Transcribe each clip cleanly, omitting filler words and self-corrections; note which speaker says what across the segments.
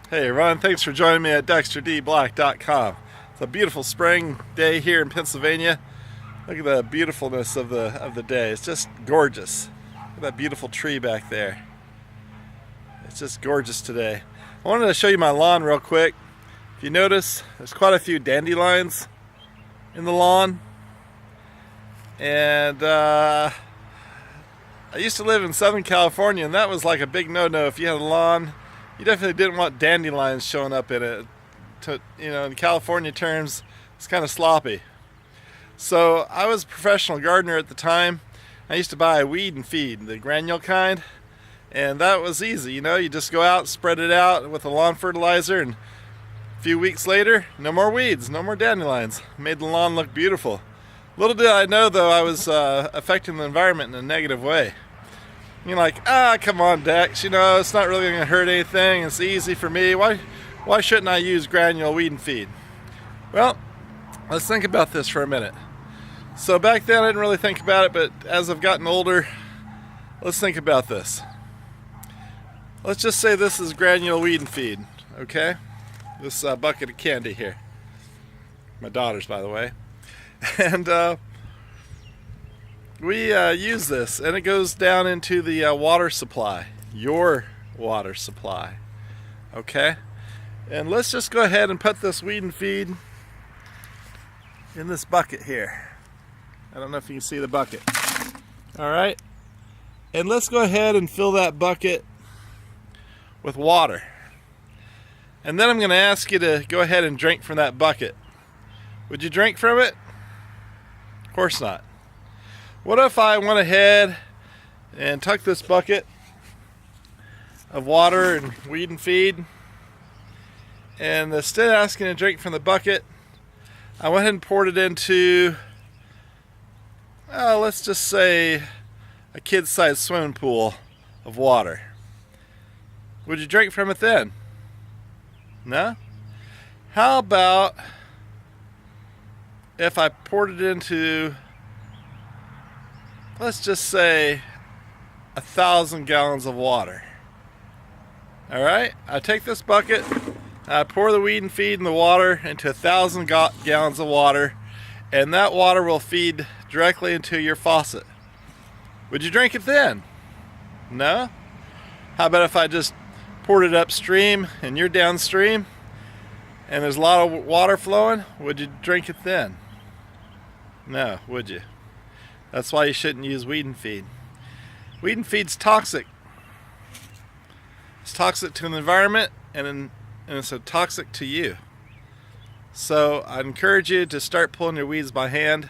Speaker 1: Hey Ron, thanks for joining me at DexterDBlack.com. It's a beautiful spring day here in Pennsylvania. Look at the beautifulness of the day. It's just gorgeous. Look at that beautiful tree back there. It's just gorgeous today. I wanted to show you my lawn real quick. If you notice, there's quite a few dandelions in the lawn. And I used to live in Southern California, and that was like a big no-no. If you had a lawn, you definitely didn't want dandelions showing up in it. In California terms, it's kind of sloppy. So I was a professional gardener at the time. I used to buy weed and feed, the granule kind, and that was easy. You just go out, spread it out with a lawn fertilizer, and a few weeks later, no more weeds, no more dandelions. Made the lawn look beautiful. Little did I know, though, I was affecting the environment in a negative way. You're like, come on, Dex, it's not really going to hurt anything. It's easy for me. Why shouldn't I use granule weed and feed? Well, let's think about this for a minute. So back then I didn't really think about it, but as I've gotten older, let's think about this. Let's just say this is granule weed and feed, okay? This bucket of candy here. My daughter's, by the way. And we use this, and it goes down into the water supply, your water supply, okay? And let's just go ahead and put this weed and feed in this bucket here. I don't know if you can see the bucket. All right, and let's go ahead and fill that bucket with water. And then I'm going to ask you to go ahead and drink from that bucket. Would you drink from it? Of course not. What if I went ahead and took this bucket of water and weed and feed, and instead of asking to drink from the bucket, I went ahead and poured it into, let's just say, a kid-sized swimming pool of water? Would you drink from it then? No? How about if I poured it into, let's just say, 1,000 gallons of water? All right, I take this bucket, I pour the weed and feed in the water into 1,000 gallons of water, and that water will feed directly into your faucet. Would you drink it then? No? How about if I just poured it upstream and you're downstream and there's a lot of water flowing? Would you drink it then? No, would you? That's why you shouldn't use weed and feed. Weed and feed's toxic. It's toxic to the environment, and it's so toxic to you. So I encourage you to start pulling your weeds by hand.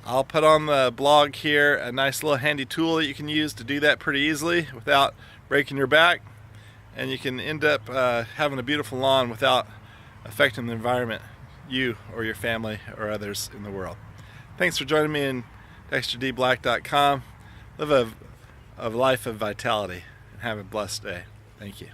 Speaker 1: I'll put on the blog here a nice little handy tool that you can use to do that pretty easily without breaking your back, and you can end up having a beautiful lawn without affecting the environment, you or your family or others in the world. Thanks for joining me in DexterDBlack.com. Live a life of vitality and have a blessed day. Thank you.